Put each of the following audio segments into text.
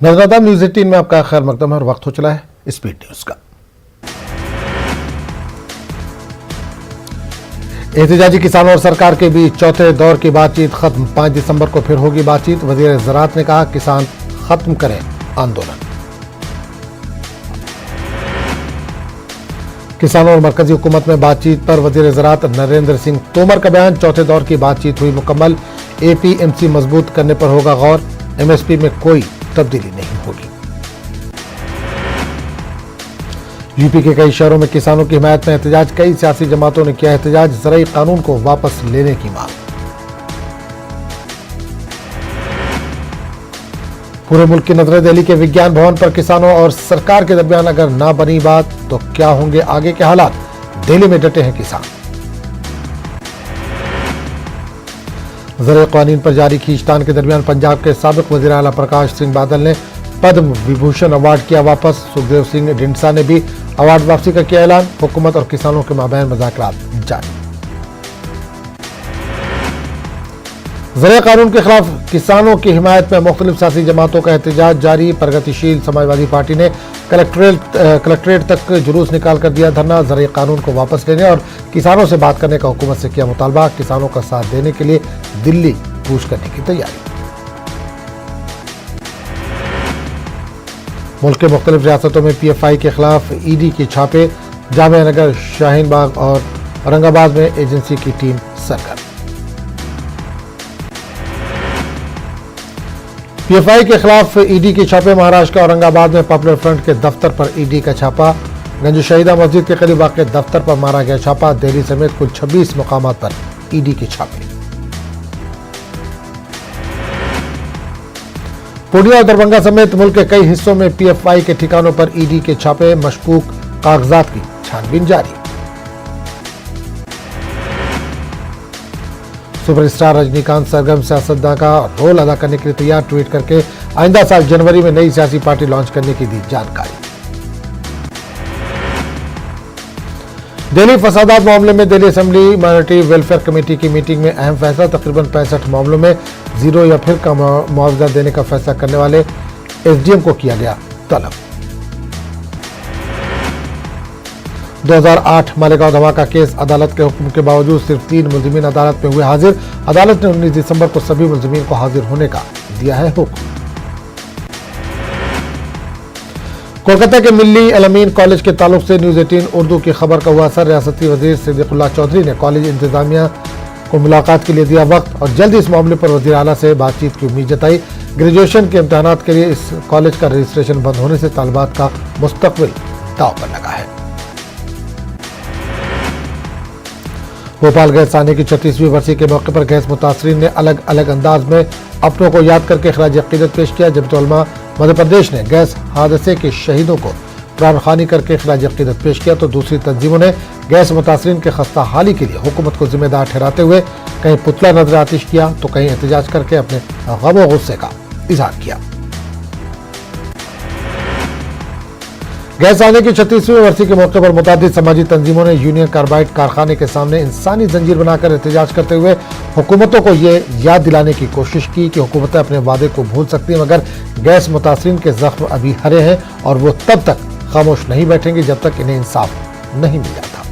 नजराता news 18 में आपका खैर मकदम है और वक्त हो चला है स्पीड न्यूज का। एहतजाजी किसानों और सरकार के बीच चौथे दौर की बातचीत खत्म। 5 दिसंबर को फिर होगी बातचीत। वजीर ज़राअत ने कहा किसान खत्म करें आंदोलन। किसानों और मरकजी हुकूमत में बातचीत पर वजीर ज़राअत नरेंद्र सिंह तोमर का बयान। चौथे दौर की बातचीत हुई मुकम्मल। APMC मजबूत करने पर होगा गौर। MSP में कोई तब्दीली नहीं होगी। यूपी के कई शहरों में किसानों की हिमायत में एहतजाज। कई सियासी जमातों ने किया एहतजाज। ज़राई कानून को वापस लेने की मांग। पूरे मुल्क की नजरें दिल्ली के विज्ञान भवन पर। किसानों और सरकार के दरमियान अगर ना बनी बात तो क्या होंगे आगे के हालात। दिल्ली में डटे हैं किसान। ज़राई कानून पर जारी खींचतान के दरमियान पंजाब के साबिक वज़ीर आला प्रकाश सिंह बादल ने पद्म विभूषण अवार्ड किया वापस। सुखदेव सिंह ढींडसा ने भी अवार्ड वापसी का किया ऐलान। हुकूमत और किसानों के माबैन मुज़ाकरात जारी। ज़राई कानून के खिलाफ किसानों की हिमायत में मुख्तलिफ सियासी जमातों का एहतजाज जारी। प्रगतिशील समाजवादी पार्टी ने कलेक्ट्रेट तक जुलूस निकाल कर दिया धरना। ज़राई कानून को वापस लेने और किसानों से बात करने का हुकूमत से किया मुतालबा। किसानों का साथ देने के लिए दिल्ली कूच करने की तैयारी। मुल्क के मुख्तलिफ रियासतों में PFI के खिलाफ ED के छापे। जामिया नगर, शाहीन बाग और औरंगाबाद में एजेंसी की टीम सरगर्म। PFI के खिलाफ ED के छापे। महाराष्ट्र के औरंगाबाद में पॉपुलर फ्रंट के दफ्तर पर ED का छापा। गंज शहीदा मस्जिद के करीब वाक़ दफ्तर पर मारा गया छापा। दिल्ली समेत कुल 26 मुकामात पर ED के छापे। पूर्णिया और दरभंगा समेत मुल्क के कई हिस्सों में PFI के ठिकानों पर ED के छापे। मशकूक कागजात की छानबीन जारी। सुपरस्टार रजनीकांत सरगर्म सियासतदान का रोल अदा करने के लिए तैयार। ट्वीट करके आइंदा साल जनवरी में नई सियासी पार्टी लॉन्च करने की दी जानकारी। दिल्ली फसादात मामले में Delhi assembly minority welfare committee की मीटिंग में अहम फैसला। तकरीबन 65 मामलों में 0 या फिर का मुआवजा देने का फैसला करने वाले SDM को किया गया तलब। 2008 मालेगांव धमाका केस। अदालत के हुक्म के बावजूद सिर्फ 3 मुल्जिमीन अदालत में हुए हाजिर। अदालत ने 19 दिसंबर को सभी मुल्जिमीन को हाजिर होने का दिया है हुक्म। कोलकाता के मिल्ली अलमीन कॉलेज के ताल्लुक से न्यूज 18 उर्दू की खबर का हुआ असर। रियासती वजीर सिद्दीकुल्लाह चौधरी ने कॉलेज इंतजामिया को मुलाकात के लिए दिया वक्त और जल्द इस मामले पर वजीर आला से बातचीत की उम्मीद जताई। ग्रेजुएशन के इम्तहानात के लिए इस कॉलेज का रजिस्ट्रेशन बंद होने से तालिबात का मुस्तकबिल दांव पर लगा है। भोपाल गैस आने की 36वीं बरसी के मौके पर गैस मुतासरीन ने अलग अलग अंदाज में अपनों को याद करके खराज अकीदत पेश किया। जमात उलमा मध्य प्रदेश ने गैस हादसे के शहीदों को प्राण खानी करके खराज अकीदत पेश किया, तो दूसरी तंजीमों ने गैस मुतासरीन के खस्ता हाली के लिए हुकूमत को जिम्मेदार ठहराते हुए कहीं पुतला नजर आतिश किया तो कहीं एहतजाज करके अपने गम और गुस्से का इजहार किया। गैस आने की 36वीं बरसी के मौके पर मुतादिद समाजी तंजीमों ने यूनियन कार्बाइड कारखाने के सामने इंसानी जंजीर बनाकर एहतजाज करते हुए हुकूमतों को ये याद दिलाने की कोशिश की कि हुकूमतें अपने वादे को भूल सकती हैं, मगर गैस मुतासरीन के जख्म अभी हरे हैं और वो तब तक खामोश नहीं बैठेंगे जब तक इन्हें इंसाफ नहीं मिल जाता।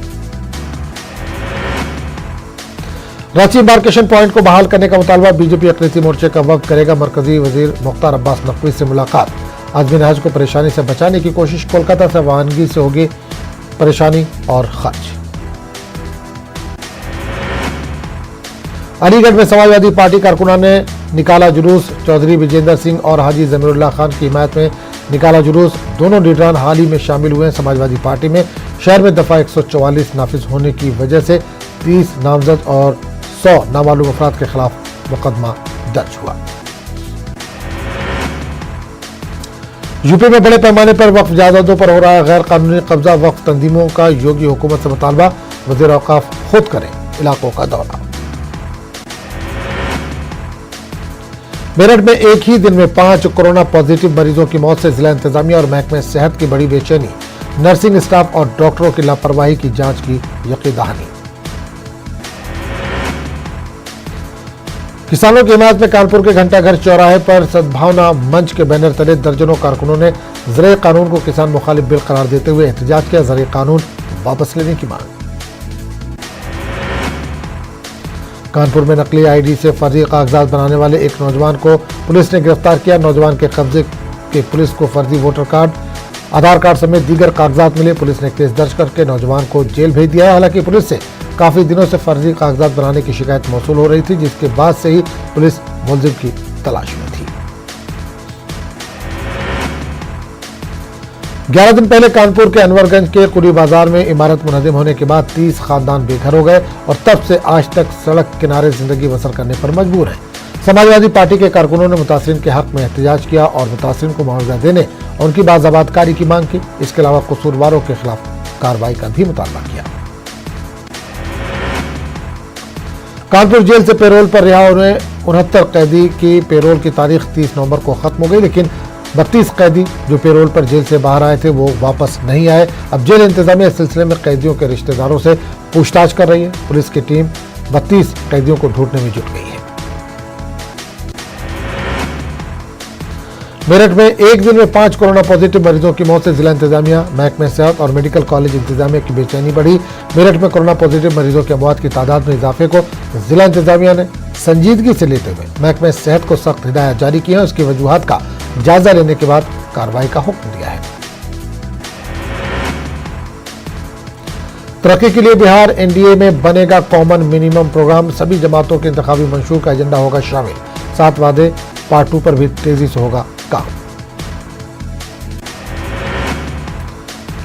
रांची एम्बार्केशन पॉइंट को बहाल करने का मुतालबा। बीजेपी अक़लियती मोर्चे का वफ़द करेगा मरकजी वजीर मुख्तार अब्बास नकवी से मुलाकात। आज़मीन हज को परेशानी से बचाने की कोशिश। कोलकाता से रवानगी से होगी परेशानी और खर्च। अलीगढ़ में समाजवादी पार्टी कारकुनान ने निकाला जुलूस। चौधरी विजेंद्र सिंह और हाजी जमीरुल्लाह खान की हिमायत में निकाला जुलूस। दोनों लीडरान हाल ही में शामिल हुए हैं समाजवादी पार्टी में। शहर में दफा 144 नाफिज होने की वजह से 30 नामजद और 100 नामालूम अफराद के खिलाफ मुकदमा दर्ज हुआ। यूपी में बड़े पैमाने पर वक्फ जायदादों पर हो रहा है गैर कानूनी कब्जा। वक्फ तंजीमों का योगी हुकूमत से मुतालबा। वज़ीर औक़ाफ़ खुद करें इलाकों का दौरा। मेरठ में एक ही दिन में 5 कोरोना पॉजिटिव मरीजों की मौत से जिला इंतजामिया और महकमे सेहत की बड़ी बेचैनी। नर्सिंग स्टाफ और डॉक्टरों की लापरवाही की जांच की यकीन दहानी। किसानों की हिमायत में कानपुर के घंटाघर चौराहे पर सद्भावना मंच के बैनर तले दर्जनों कारकुनों ने ज़राए कानून को किसान मुखालिफ बिल करार देते हुए एहतजाज किया। ज़राए कानून वापस लेने की मांग। कानपुर में नकली आईडी से फर्जी कागजात बनाने वाले एक नौजवान को पुलिस ने गिरफ्तार किया। नौजवान के कब्जे के पुलिस को फर्जी वोटर कार्ड, आधार कार्ड समेत दीगर कागजात मिले। पुलिस ने केस दर्ज करके नौजवान को जेल भेज दिया है। हालांकि पुलिस से काफी दिनों से फर्जी कागजात बनाने की शिकायत मौसूल हो रही थी, जिसके बाद से ही पुलिस मुलजिम की तलाश में थी। 11 दिन पहले कानपुर के अनवरगंज के कुली बाजार में इमारत मुनहदिम होने के बाद 30 खानदान बेघर हो गए और तब से आज तक सड़क किनारे जिंदगी बसर करने पर मजबूर हैं। समाजवादी पार्टी के कारकुनों ने मुतासिरीन के हक में एहतजाज किया और मुतासिरीन को मुआवजा देने और उनकी बाज़ाबातकारी की मांग की। इसके अलावा कसूरवारों के खिलाफ कार्रवाई का भी मुतालबा किया। कानपुर जेल से पेरोल पर रिहा हुए 69 कैदी की पेरोल की तारीख 30 नवंबर को खत्म हो गई, लेकिन 32 कैदी जो पेरोल पर जेल से बाहर आए थे वो वापस नहीं आए। अब जेल इंतजामिया इस सिलसिले में कैदियों के रिश्तेदारों से पूछताछ कर रही है। पुलिस की टीम 32 कैदियों को ढूंढने में जुट गई है। मेरठ में एक दिन में 5 कोरोना पॉजिटिव मरीजों की मौत से जिला इंतजामिया, महकमे सेहत और मेडिकल कॉलेज इंतजामिया की बेचैनी बढ़ी। मेरठ में कोरोना पॉजिटिव मरीजों की अमवात की तादाद में इजाफे को जिला इंतजामिया ने संजीदगी से लेते हुए महकमे सेहत को सख्त हिदायत जारी की है। उसकी वजूहात का जायजा लेने के बाद कार्रवाई का हुक्म दिया है। तरक्की के लिए बिहार एनडीए में बनेगा कॉमन मिनिमम प्रोग्राम। सभी जमातों के इंतखाबी मंशूर का एजेंडा होगा शामिल। 7 वादे पार्ट 2 पर भी तेजी से होगा काम।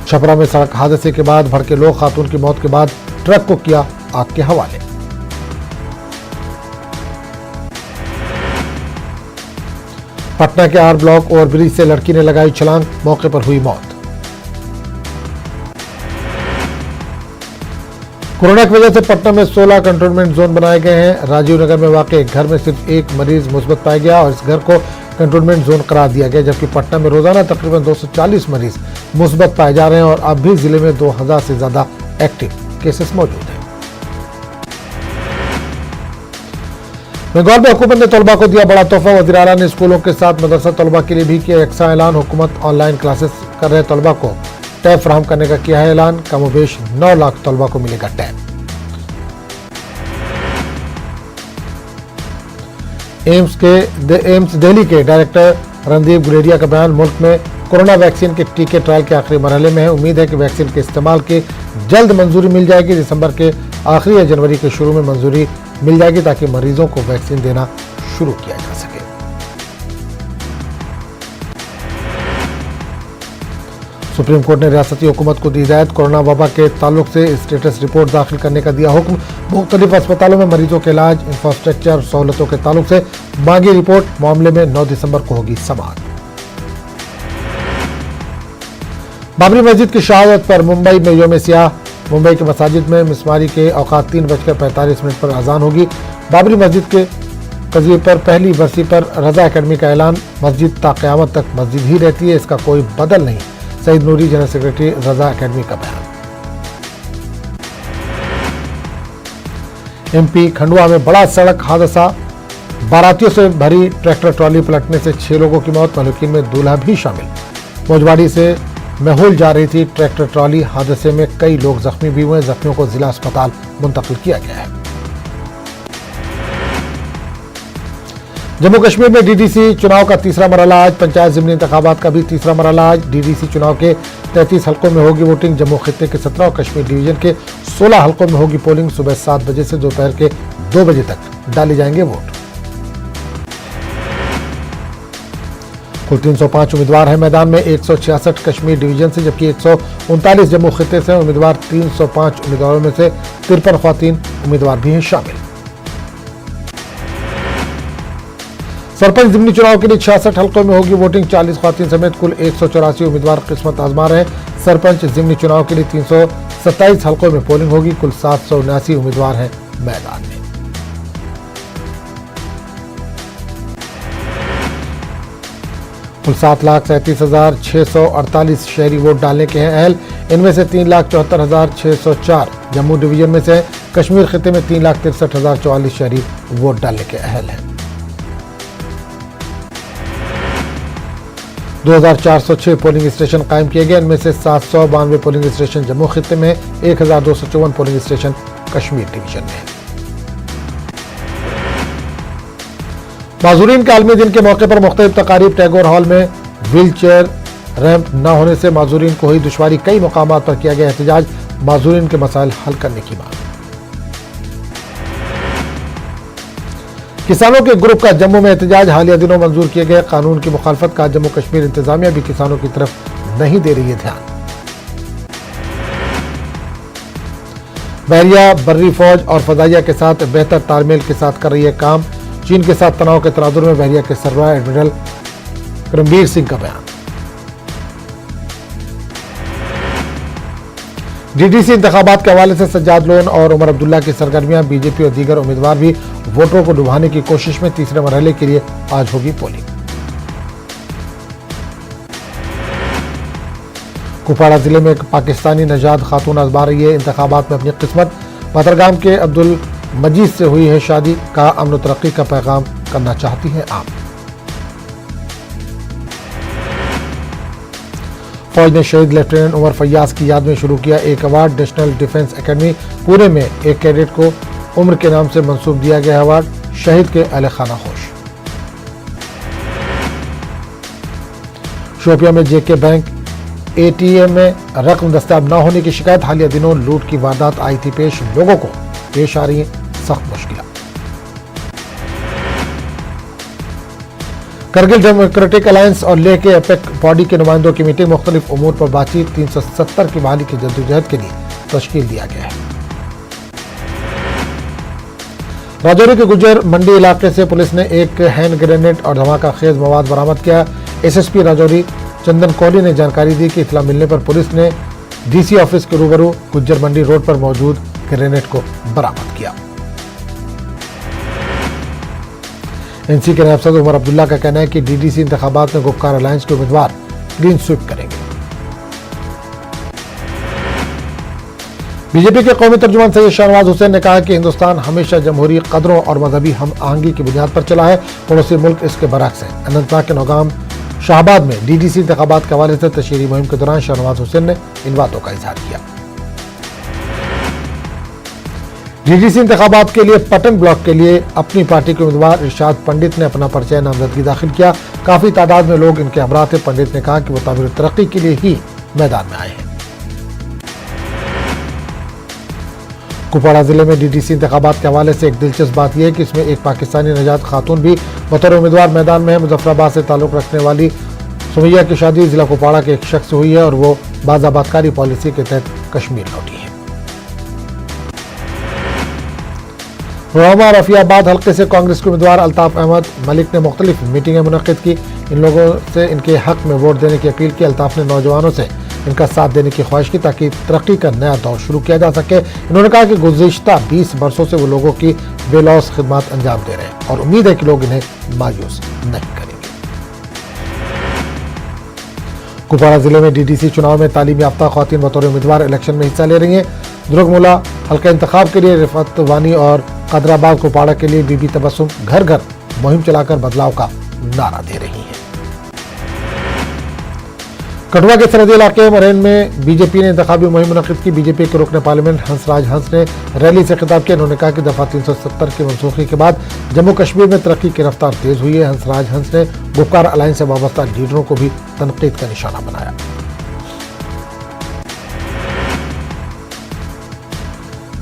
छपरा में सड़क हादसे के बाद भड़के लोग, खातून की मौत के बाद ट्रक को किया आग के हवाले। पटना के आर ब्लॉक ओवरब्रिज से लड़की ने लगाई छलांग, मौके पर हुई मौत। कोरोना की वजह से पटना में 16 कंटेनमेंट जोन बनाए गए हैं। राजीव नगर में वाकई एक घर में सिर्फ एक मरीज मुस्बत पाया गया और इस घर को कंटेनमेंट जोन करार दिया गया, जबकि पटना में रोजाना तकरीबन 240 मरीज मुस्बत पाए जा रहे हैं और अब भी जिले में 2000 से ज्यादा एक्टिव केसेस मौजूद हैं। बंगाल में हुकूमत ने तलबा को दिया बड़ा तोहफा। वज़ीर आला ने स्कूलों के साथ मदरसा तलबा के लिए भी किया एक्स्ट्रा ऐलान। हुकूमत ऑनलाइन क्लासेस कर रहे तलबा को टैब फराहम करने का किया है ऐलान। कमोबेश 9 लाख तलबा को मिलेगा टैब। एम्स दिल्ली के डायरेक्टर रणदीप गुलेरिया का बयान, मुल्क में कोरोना वैक्सीन के टीके ट्रायल के आखिरी मरहले में है। उम्मीद है कि वैक्सीन के इस्तेमाल की जल्द मंजूरी मिल जाएगी। दिसंबर के आखिरी या जनवरी के शुरू में मंजूरी मिल जाएगी ताकि मरीजों को वैक्सीन देना शुरू किया जा सके। सुप्रीम कोर्ट ने रियासती हुकूमत को दी हिदायत। कोरोना वबा के ताल्लुक से स्टेटस रिपोर्ट दाखिल करने का दिया हुक्म। मुख्तलिफ अस्पतालों में मरीजों के इलाज, इंफ्रास्ट्रक्चर और सहूलतों के ताल्लुक से मांगी रिपोर्ट। मामले में 9 दिसंबर को होगी समाअत। बाबरी मस्जिद की शहादत पर मुंबई में यौम सियाह। मुंबई के मसाजिद में मिसमारी के औकात 3:45 पर अजान होगी। बाबरी मस्जिद के कज़िये पर पहली बरसी पर रजा एकेडमी का ऐलान। मस्जिद ता क़यामत तक मस्जिद ही रहती है, इसका कोई बदल नहीं। सईद नूरी, जनरल सेक्रेटरी, रजा एकेडमी का बयान। एमपी खंडवा में बड़ा सड़क हादसा। बारातियों से भरी ट्रैक्टर ट्रॉली पलटने से 6 लोगों की मौत, मलूकीन में दूल्हा भी शामिल। मौजवाड़ी से महूल जा रही थी ट्रैक्टर ट्रॉली। हादसे में कई लोग जख्मी भी हुए। जख्मियों को जिला अस्पताल मुंतकिल किया गया है। जम्मू कश्मीर में डीडीसी चुनाव का तीसरा मरहला आज। पंचायत ज़िमनी इंतखाबात का भी तीसरा मरहला आज। डीडीसी चुनाव के 33 हल्कों में होगी वोटिंग। जम्मू खित्ते के 17 और कश्मीर डिवीजन के 16 हल्कों में होगी पोलिंग। सुबह 7 बजे से दोपहर के 2 बजे तक डाले जाएंगे वोट। कुल 305 उम्मीदवार हैं मैदान में। 166 कश्मीर डिवीजन से, जबकि 139 जम्मू खित्ते से उम्मीदवार। 305 उम्मीदवारों में से 53 ख्वातीन उम्मीदवार भी हैं शामिल। सरपंच ज़िमनी चुनाव के लिए 66 हल्कों में होगी वोटिंग। 40 ख्वातीन समेत कुल 184 उम्मीदवार किस्मत आजमा रहे हैं। सरपंच ज़िमनी चुनाव के लिए 327 हल्कों में पोलिंग होगी। कुल 779 उम्मीदवार हैं मैदान में। कुल 7,37,648 शहरी वोट डालने के हैं अहल। इनमें से 3,74,604 जम्मू डिवीजन में से, कश्मीर खिते में 3,63,044 शहरी वोट डालने के अहल हैं। 2,406 पोलिंग स्टेशन कायम किए गए। इनमें से 792 पोलिंग स्टेशन जम्मू खिते में, 1,254 पोलिंग स्टेशन कश्मीर डिवीजन में। माजूरीन के आलमी दिन के मौके पर मुख्तलिफ तकारीब। टैगोर हॉल में व्हील चेयर रैंप न होने से माजूरीन को हुई दुश्वारी। कई मकामात पर किया गया एहतजाज। माजूरीन के मसाइल हल करने की मांग। किसानों के ग्रुप का जम्मू में एहतजाज। हालिया दिनों मंजूर किए गए कानून की मुखालफत का जम्मू कश्मीर इंतजामिया भी किसानों की तरफ नहीं दे रही है ध्यान। बहरिया बर्री फौज और फजाइया के साथ बेहतर तालमेल के साथ कर रही है काम। चीन के साथ तनाव के तनाजुर में बहरिया के सरबराह एडमिरल करमबीर सिंह का बयान। डीडीसी इंतखाबात के हवाले से सज्जाद लोन और उमर अब्दुल्ला की सरगर्मियां। बीजेपी और दीगर उम्मीदवार भी वोटरों को डुबाने की कोशिश में। तीसरे मरहले के लिए आज होगी पोलिंग। कुपवाड़ा जिले में एक पाकिस्तानी नजाद खातून आजमा रही है इंतखाबात में अपनी किस्मत। बदरगाम के अब्दुल मजीद से हुई है शादी। का अमन और तरक्की का पैगाम करना चाहती है आप। फौज ने शहीद लेफ्टिनेंट उमर फैयाज की याद में शुरू किया एक award. National defence academy Pune में एक कैडेट को उम्र के नाम से मंसूब दिया गया अवार्ड। शहीद के अहले खाना खुश। शोपिया में जेके बैंक एटीएम में रकम दस्तयाब न होने की शिकायत। हालिया दिनों लूट की वारदात आई थी पेश। लोगों को पेश आ रही है सख्त मुश्किल। करगिल डेमोक्रेटिक अलायंस और लेह के एपेक बॉडी के नुमाइंदों की मीटिंग। मुख्तलिफ उमूर पर बातचीत। 370 की बहाली की जद्दोजहद के लिए तश्कील दिया गया है। राजौरी के गुज्जर मंडी इलाके से पुलिस ने एक हैंड ग्रेनेड और धमाका खेज मवाद बरामद किया। एसएसपी राजौरी चंदन कोहली ने जानकारी दी कि इतला मिलने पर पुलिस ने डीसी ऑफिस के रूबरू गुज्जर मंडी रोड पर मौजूद ग्रेनेड को बरामद किया। एनसी के नायब सदर उमर अब्दुल्ला का कहना है कि डीडीसी इंतखाबात में गुपकार अलायंस के उम्मीदवार क्लीन स्वीप करेंगे। बीजेपी के कौमी तर्जुमान सैयद शाहनवाज हुसैन ने कहा कि हिंदुस्तान हमेशा जमहूरी कदरों और मजहबी हम आहंगी की बुनियाद पर चला है। पड़ोसी मुल्क इसके बरक्स है। अनंतनाग के नौगाम शाहबाद में डीडीसी इंतखाबात के हवाले से तशहीरी मुहिम के दौरान शाहनवाज हुसैन ने इन बातों का इजहार किया। डीडीसी इंतखाबात के लिए पटन ब्लॉक के लिए अपनी पार्टी के उम्मीदवार इरशाद पंडित ने अपना पर्चा नामजदगी दाखिल किया। काफी तादाद में लोग इनके हमरा थे। पंडित ने कहा कि वो तामीर तरक्की के लिए ही मैदान में आए हैं। कुपवाड़ा जिले में डीडीसी इंतखाबात के हवाले से एक दिलचस्प बात यह है कि इसमें एक पाकिस्तानी नजात खातून भी बतौर उम्मीदवार मैदान में है। मुजफ्फराबाद से ताल्लुक रखने वाली सुमैया की शादी जिला कुपवाड़ा के एक शख्स से हुई है और वो बाज़ाबातकारी पॉलिसी के तहत कश्मीर लौटी है। रोहमा और रफियाबाद हल्के से कांग्रेस के उम्मीदवार अल्ताफ अहमद मलिक ने मुख्तलिफ मीटिंगें मुनक्किद की। इन लोगों से इनके हक में वोट देने की अपील की। अल्ताफ ने नौजवानों से इनका साथ देने की ख्वाहिश की ताकि तरक्की का नया दौर शुरू किया जा सके। इन्होंने कहा कि गुज़िश्ता 20 बरसों से वो लोगों की बेलौस खिदमत अंजाम दे रहे हैं और उम्मीद है कि लोग इन्हें मायूस नहीं करेंगे। कुपवाड़ा जिले में डीडीसी चुनाव में तालीम याफ्ता ख्वातीन बतौर उम्मीदवार इलेक्शन में हिस्सा ले रही हैं। दुर्गमुला हल्का इंतखाब के लिए रिफत वानी और कदराबाद कुपवाड़ा के लिए बीबी तबस्सुम घर घर मुहिम चलाकर बदलाव का नारा दे रही हैं। कठुआ के सरहदी इलाके मरेन में बीजेपी ने इंतखाबी मुहिम मुनक्किद की। बीजेपी के रुकन पार्लियामेंट हंसराज हंस ने रैली से खिताब किया। उन्होंने कहा कि दफा 370 की मनसूखी के बाद जम्मू कश्मीर में तरक्की की रफ्तार तेज हुई है। हंसराज हंस ने गुपकार अलायंस से वाबस्ता लीडरों को भी तनकीद का निशाना बनाया।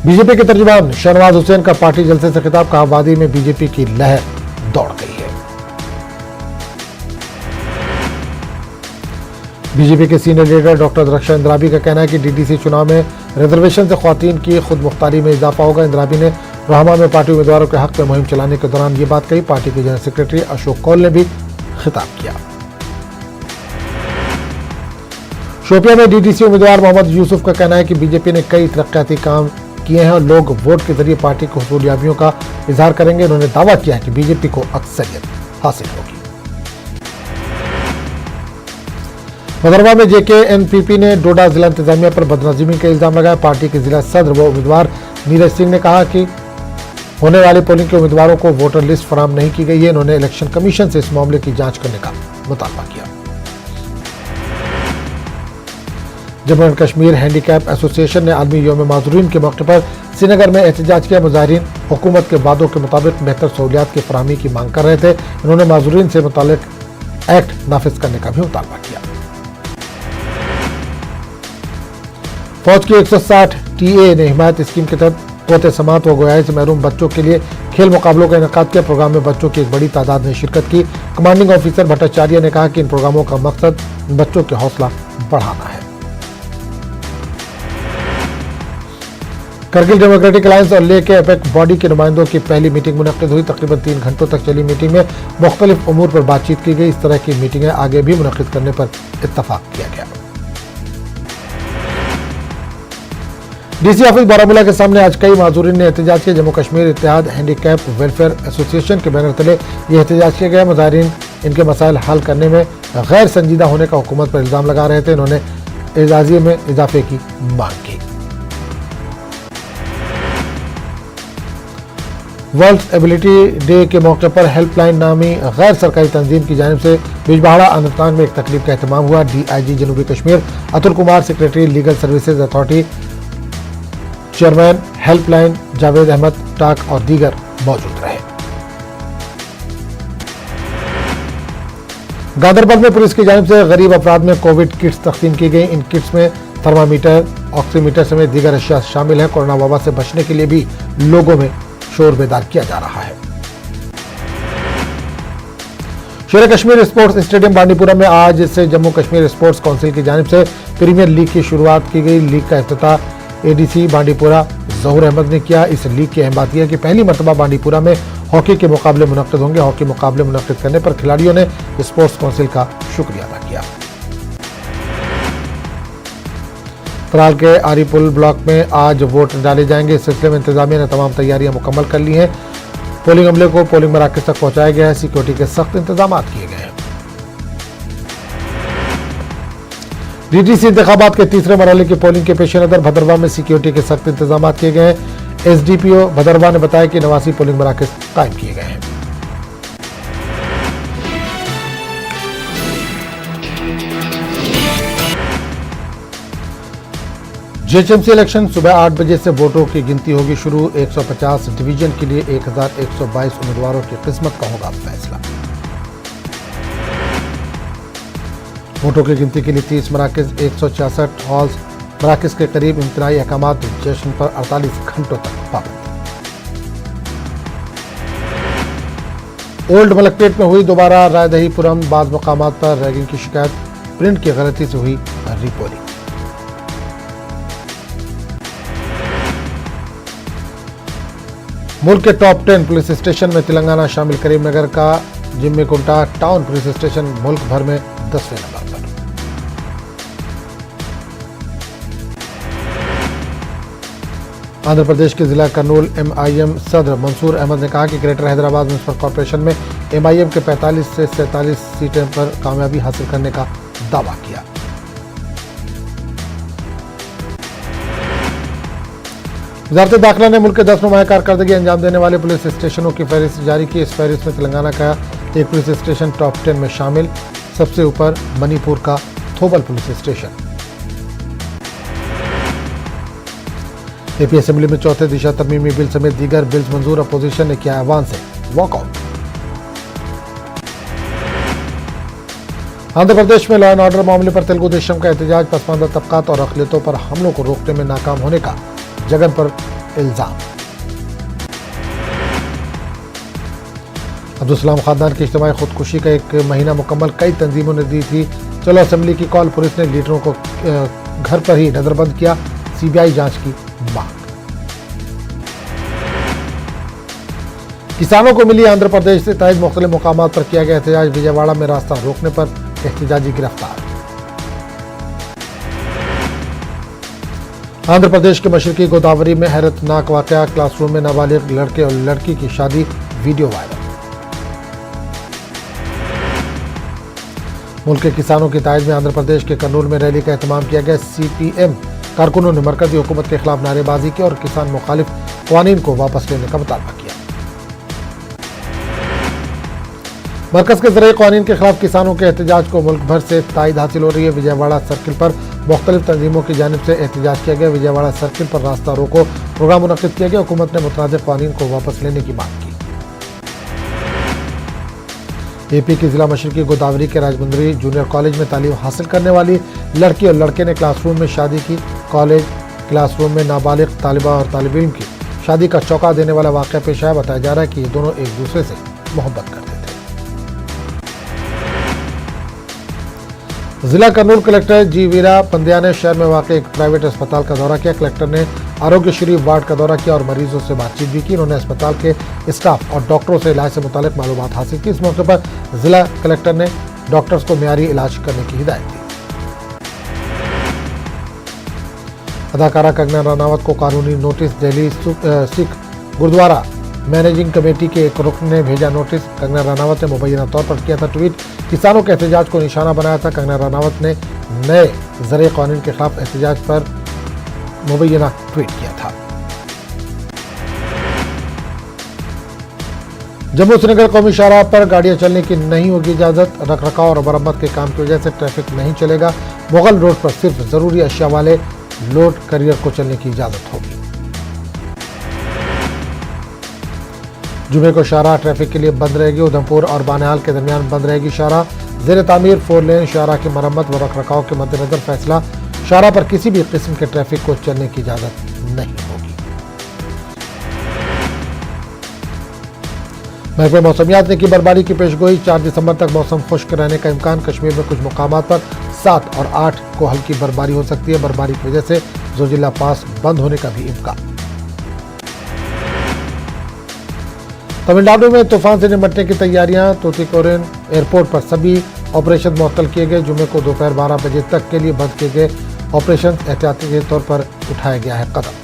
बीजेपी के तर्जुमान शाहनवाज हुसैन का पार्टी जलसे से खिताब। कहा वादी में बीजेपी की लहर दौड़ गई है। बीजेपी के सीनियर लीडर डॉक्टर रक्षा इंद्राबी का कहना है कि डीडीसी चुनाव में रिजर्वेशन से ख्वातीन की खुद मुख्तारी में इजाफा होगा। इंद्राबी ने रोहमा में पार्टी उम्मीदवारों के हक में मुहिम चलाने के दौरान ये बात कही। पार्टी के जनरल सेक्रेटरी अशोक कौल ने भी खिताब किया। शोपिया में डीडीसी उम्मीदवार मोहम्मद यूसुफ का कहना है कि बीजेपी ने कई तरक्याती काम किए हैं और लोग वोट के जरिए पार्टी की हुसूलियाबियों का इजहार करेंगे। उन्होंने दावा किया है कि बीजेपी को अक्सरियत हासिल होगी। भदरवा में जेके एनपीपी ने डोडा जिला इंतजामिया पर बदनज़ीमी का इल्जाम लगाया। पार्टी के जिला सदर व उम्मीदवार नीरज सिंह ने कहा कि होने वाली पोलिंग के उम्मीदवारों को वोटर लिस्ट फराहम नहीं की गई है। इन्होंने इलेक्शन कमीशन से इस मामले की जांच करने का मुतालबा किया। Jammu and Kashmir handicap association ने आलमी यौम माजूरीन के मौके पर श्रीनगर में एहतजाज किया। मुजाहिरीन हुकूमत के वादों के मुताबिक बेहतर सहूलियात की फराहमी की मांग कर रहे थे। इन्होंने माजूरीन से मुतालिक एक्ट नाफिज करने का भी मुतालबा किया। फौज की 160 टीए ने हिमायत स्कीम के तहत तोते समात व गोयाई से महरूम बच्चों के लिए खेल मुकाबलों का इनेकाद किया। प्रोग्राम में बच्चों की एक बड़ी तादाद ने शिरकत की। कमांडिंग ऑफिसर भट्टाचार्य ने कहा कि इन प्रोग्रामों का मकसद बच्चों के हौसला बढ़ाना है। करगिल डेमोक्रेटिक अलायंस और ले के एपेक बॉडी के नुमाइंदों की पहली मीटिंग मुनक्किद हुई। तकरीबन 3 घंटों तक चली मीटिंग में मुख्तलिफ उमूर पर बातचीत की गई। इस तरह की मीटिंगें आगे भी मुनक्किद करने पर इत्तफाक किया गया। डीसी ऑफिस बारामूला के सामने आज कई माजूरीन ने एहतजाज किया। जम्मू कश्मीर इत्तेहाद हैंडीकैप वेलफेयर एसोसिएशन के बैनर तले यह एहतजाज किया गया। मुजाहिरीन इनके मसाइल हल करने में गैर संजीदा होने का हुकूमत पर इल्जाम लगा रहे थे। इन्होंने एजाजिये में इजाफे की मांग की। वर्ल्ड एबिलिटी डे के मौके पर हेल्पलाइन नामी गैर सरकारी तंजीम की जानिब से बिजबहाड़ा अनंतनाग में एक तकरीब का एहतमाम हुआ। DIG जनूबी Kashmir Atul Kumar, secretary legal services authority, chairman helpline Javed Ahmed Tak और दीगर मौजूद रहे। गांदरबल में पुलिस की जानिब से गरीब अफराद में कोविड किट्स तकसीम की गई। इन किट्स में थर्मामीटर, ऑक्सीमीटर समेत दीगर अशिया शामिल है। कोरोना वबा से बचने के लिए भी लोगों में शोर बेदार किया जा रहा है। शेर कश्मीर स्पोर्ट्स स्टेडियम बांडीपुरा में आज से जम्मू कश्मीर स्पोर्ट्स काउंसिल की जानिब से प्रीमियर लीग की शुरुआत की गई। लीग का इफ्तिताह ADC बांडीपुरा जहूर अहमद ने किया। इस लीग की अहम बात यह है कि पहली मरतबा बांडीपुरा में हॉकी के मुकाबले मुनक्किद होंगे। हॉकी मुकाबले मुनक्किद करने पर खिलाड़ियों ने स्पोर्ट्स काउंसिल का शुक्रिया अदा किया। त्राल के आरीपुल ब्लॉक में आज वोट डाले जाएंगे। इस सिलसिले में इंतजामिया ने तमाम तैयारियां मुकम्मल कर ली हैं। पोलिंग अमले को पोलिंग मराकज तक पहुंचाया गया है। सिक्योरिटी के सख्त इंतजाम किए गए हैं। DTC इंतखाबात के तीसरे मरहले की पोलिंग के पेश नजर भदरवा में सिक्योरिटी के सख्त इंतजाम किए गए हैं। SDPO भदरवा ने बताया कि 89 पोलिंग मराकज कायम किए गए हैं। GHMC इलेक्शन सुबह 8 बजे से वोटों की गिनती होगी शुरू। 150 डिवीजन के लिए 1122 उम्मीदवारों की किस्मत का होगा फैसला। वोटों की गिनती के लिए 30 मराकज, 166 हॉल्स, मराकज के करीब इम्तनाई अहकामात। जश्न पर 48 घंटों तक पाबंदी। ओल्ड मलकपेट में हुई दोबारा रायदहीपुरम। बाज़ मकामात पर रैगिंग की शिकायत, प्रिंट की गलती से हुई रिपोलिंग। मुल्क के टॉप 10 पुलिस स्टेशन में तेलंगाना शामिल। करीमनगर का जिम्मीकुंटा टाउन पुलिस स्टेशन मुल्क भर में 10वें नंबर पर। आंध्र प्रदेश के जिला कर्नूल MIM सदर मंसूर अहमद ने कहा कि ग्रेटर हैदराबाद म्युनिसिपल कॉरपोरेशन में MIM के 45 से 47 सीटें पर कामयाबी हासिल करने का दावा किया। वजारत दाखिला ने मुल्क के 10 नुमाया कारकर्दगी अंजाम देने वाले पुलिस स्टेशनों की फहरिस्त जारी की। इस फहरिस्त में तेलंगाना का एक पुलिस स्टेशन टॉप 10 में शामिल। सबसे ऊपर मणिपुर का Thoubal police station. AP assembly में चौथे दिशा तरमीमी बिल समेत दीगर बिल्स मंजूर। अपोजिशन ने किया ऐवान से वॉकआउट। आंध्र प्रदेश में लॉ एंड ऑर्डर मामले पर तेलुगु देशम का एहतजाज। पसमानदा तबकात और अक़लियतों पर हमलों को रोकने में नाकाम होने का जगन पर इल्जाम। अब्दुल सलाम खानदान की इज्तिमाई खुदकुशी का 1 महीना मुकम्मल। कई तंजीमों ने दी थी चलो असेंबली की कॉल। पुलिस ने लीडरों को घर पर ही नजरबंद किया। CBI जांच की मांग। किसानों को मिली आंध्र प्रदेश से तहत मुख्तलिफ मुकामात पर किया गया एहतजाज। विजयवाड़ा में रास्ता रोकने पर एहतजाजी गिरफ्तार। आंध्र प्रदेश के मशरकी गोदावरी में हैरतनाक वाकया। क्लासरूम में नाबालिग लड़के और लड़की की शादी, वीडियो वायरल। मुल्क के किसानों की तायद में आंध्र प्रदेश के कर्नूल में रैली का एहतमाम किया गया। CPM कारकुनों ने मरकजी हुकूमत के खिलाफ नारेबाजी की और किसान मुखालिफ कवानीन को वापस लेने का मुतालबा किया। मरकज के जरिए कवानीन के खिलाफ किसानों के एहतजाज को मुल्क भर से तायद हासिल हो रही है। विजयवाड़ा सर्किल पर मुख्तलिफ तंजीमों की जानिब से एहतजाज किया गया। विजयवाड़ा सर्किल पर रास्ता रोको प्रोग्राम मुनक्किद किया गया। हुकूमत ने मुतनाज़ कवानीन को वापस लेने की मांग की। एपी के जिला मशरकी गोदावरी के राजमुंदरी जूनियर कॉलेज में तालीम हासिल करने वाली लड़की और लड़के ने क्लासरूम में शादी की। कॉलेज क्लासरूम में नाबालिग तालिबा और तालिब इल्म की शादी का चौंका देने वाला वाक़या पेश आया। बताया जा रहा है कि ये दोनों एक दूसरे से मोहब्बत करते थे। जिला कर्नूल कलेक्टर जी वीरा पंद्या ने शहर में वाक़ एक प्राइवेट अस्पताल का दौरा किया। कलेक्टर ने आरोग्य शरीफ वार्ड का दौरा किया और मरीजों से बातचीत भी की। उन्होंने अस्पताल के स्टाफ और डॉक्टरों से इलाज से मुतालिक मालूमात हासिल की। इस मौके पर जिला कलेक्टर ने डॉक्टर्स को मियारी इलाज करने की हिदायत दी। अदाकारा कंगना रनावत को कानूनी notice Delhi Sikh Gurdwara managing committee के एक रुकन ने भेजा नोटिस। कंगना रनावत ने मुबैना तौर पर किया था ट्वीट। किसानों के एहतजाज को निशाना बनाया था। कंगना रनावत ने नए ज़रिए कानून के खिलाफ एहतजाज पर मुबैना ट्वीट किया था। जम्मू श्रीनगर कौमी शाहराह पर गाड़ियां चलने की नहीं होगी इजाजत। रखरखाव और मरम्मत के काम की वजह से ट्रैफिक नहीं चलेगा। मुगल रोड पर सिर्फ जरूरी अशिया वाले लोड करियर को चलने की इजाजत होगी। जुमे को शाहराह ट्रैफिक के लिए बंद रहेगी। उधमपुर और बानिहाल के दरमियान बंद रहेगी शाहराह। ज़ेर तामीर 4 लेन शाहराह की मरम्मत व रखरखाव के मद्देनजर फैसला। शाहराह पर किसी भी किस्म के ट्रैफिक को चलने की इजाजत नहीं होगी। महकमे मौसमियात ने की बर्फबारी की पेशगोई। 4 दिसंबर तक मौसम खुश्क रहने का इम्कान। कश्मीर में कुछ मुकामात पर 7 और 8 को हल्की बर्फबारी हो सकती है। बर्फबारी की वजह से जोजिला पास बंद होने का भी इम्कान। तमिलनाडु में तूफान से निपटने की तैयारियां। तूतीकोरिन एयरपोर्ट पर सभी ऑपरेशन मुअत्तल किए गए। जुमे को दोपहर 12 बजे तक के लिए बंद किए गए ऑपरेशन एहतियाती के तौर पर उठाया गया है कदम।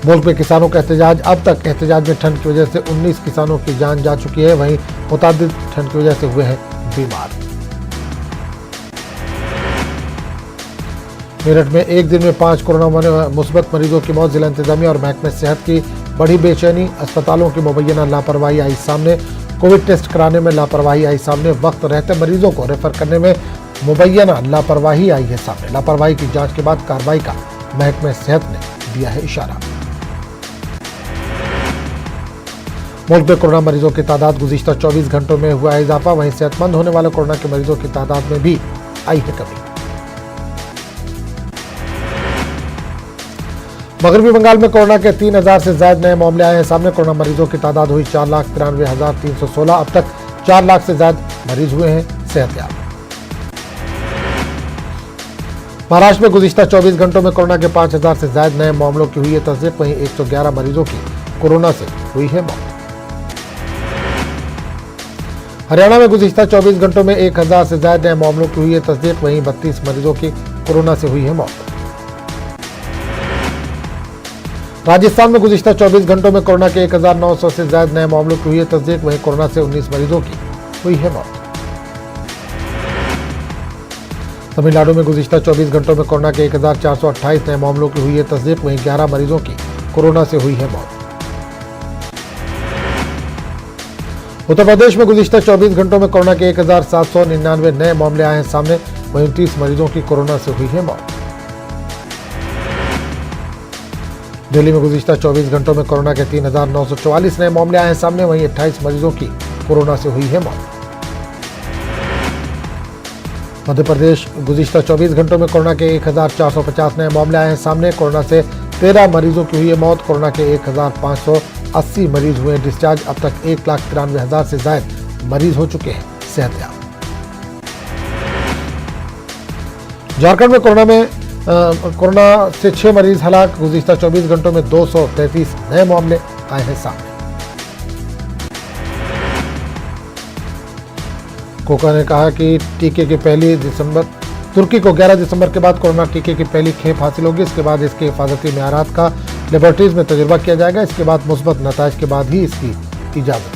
मुल्क में किसानों का एहतजाज। अब तक एहतजाज में ठंड की वजह से 19 किसानों की जान जा चुकी है। वहीं मुतादिद ठंड की वजह से हुए हैं बीमार। मेरठ में एक दिन में 5 कोरोना मुस्बत मरीजों की मौत। जिला इंतजामिया और महकमे सेहत की बड़ी बेचैनी। अस्पतालों की मुबैना लापरवाही आई सामने। कोविड टेस्ट कराने में लापरवाही आई सामने। वक्त रहते मरीजों को रेफर करने में मुबैना लापरवाही आई है सामने। लापरवाही की जांच के बाद कार्रवाई का महकमे सेहत ने दिया है इशारा। मुल्क में कोरोना मरीजों की तादाद गुज़िश्ता 24 घंटों में हुआ है इजाफा। वहीं सेहतमंद होने वाले कोरोना के मरीजों की तादाद में भी आई है कमी। मगरबी बंगाल में कोरोना के 3000 से ज्यादा नए मामले आए हैं सामने। कोरोना मरीजों की तादाद हुई 4,93,316। अब तक 4 लाख से ज्यादा मरीज हुए हैं सेहतयाब। महाराष्ट्र में गुज़िश्ता 24 घंटों में कोरोना के 5000 से ज्यादा नए मामलों की हुई है तस्दीक। वहीं 111 मरीजों की कोरोना से हुई है मौत। हरियाणा में गुज़िश्ता 24 घंटों में 1000 से ज्यादा नए मामलों की हुई है तस्दीक। वहीं 32 मरीजों की कोरोना से हुई है मौत। राजस्थान में गुज़िश्ता 24 घंटों में कोरोना के 1900 से ज्यादा नए मामलों की हुई है तस्दीक। वहीं कोरोना से 19 मरीजों की हुई है मौत। तमिलनाडु में गुज़िश्ता 24 घंटों में कोरोना के 1428 नए मामलों की हुई है तस्दीक। वहीं 11 मरीजों की कोरोना से हुई है मौत। उत्तर प्रदेश में गुज़िश्ता 24 घंटों में कोरोना के 1799 नए मामले आए हैं सामने। वहीं 29 मरीजों की कोरोना से हुई है मौत। दिल्ली में गुज़िश्ता 24 घंटों में कोरोना के 3944 नए मामले आए हैं सामने। वहीं 28 मरीजों की कोरोना से हुई है मौत। मध्य प्रदेश गुज़िश्ता 24 घंटों में कोरोना के 1450 नए मामले आए हैं सामने। कोरोना से 13 मरीजों की हुई है मौत। कोरोना के 1580 मरीज हुए डिस्चार्ज। अब तक 1,93,000 से ज्यादा मरीज हो चुके हैं सेहतयाब। झारखंड में कोरोना से 6 मरीज हलाक। गुज़िश्ता 24 घंटों में 233 नए मामले आए हैं सामने। कोका ने कहा कि टीके की पहली दिसंबर तुर्की को 11 दिसंबर के बाद कोरोना टीके की पहली खेप हासिल होगी। इसके बाद इसके हिफाजती मेयारात का लेबोरेटरीज में तजुर्बा किया जाएगा। इसके बाद मुस्बत नताइज के बाद ही इसकी इजाजत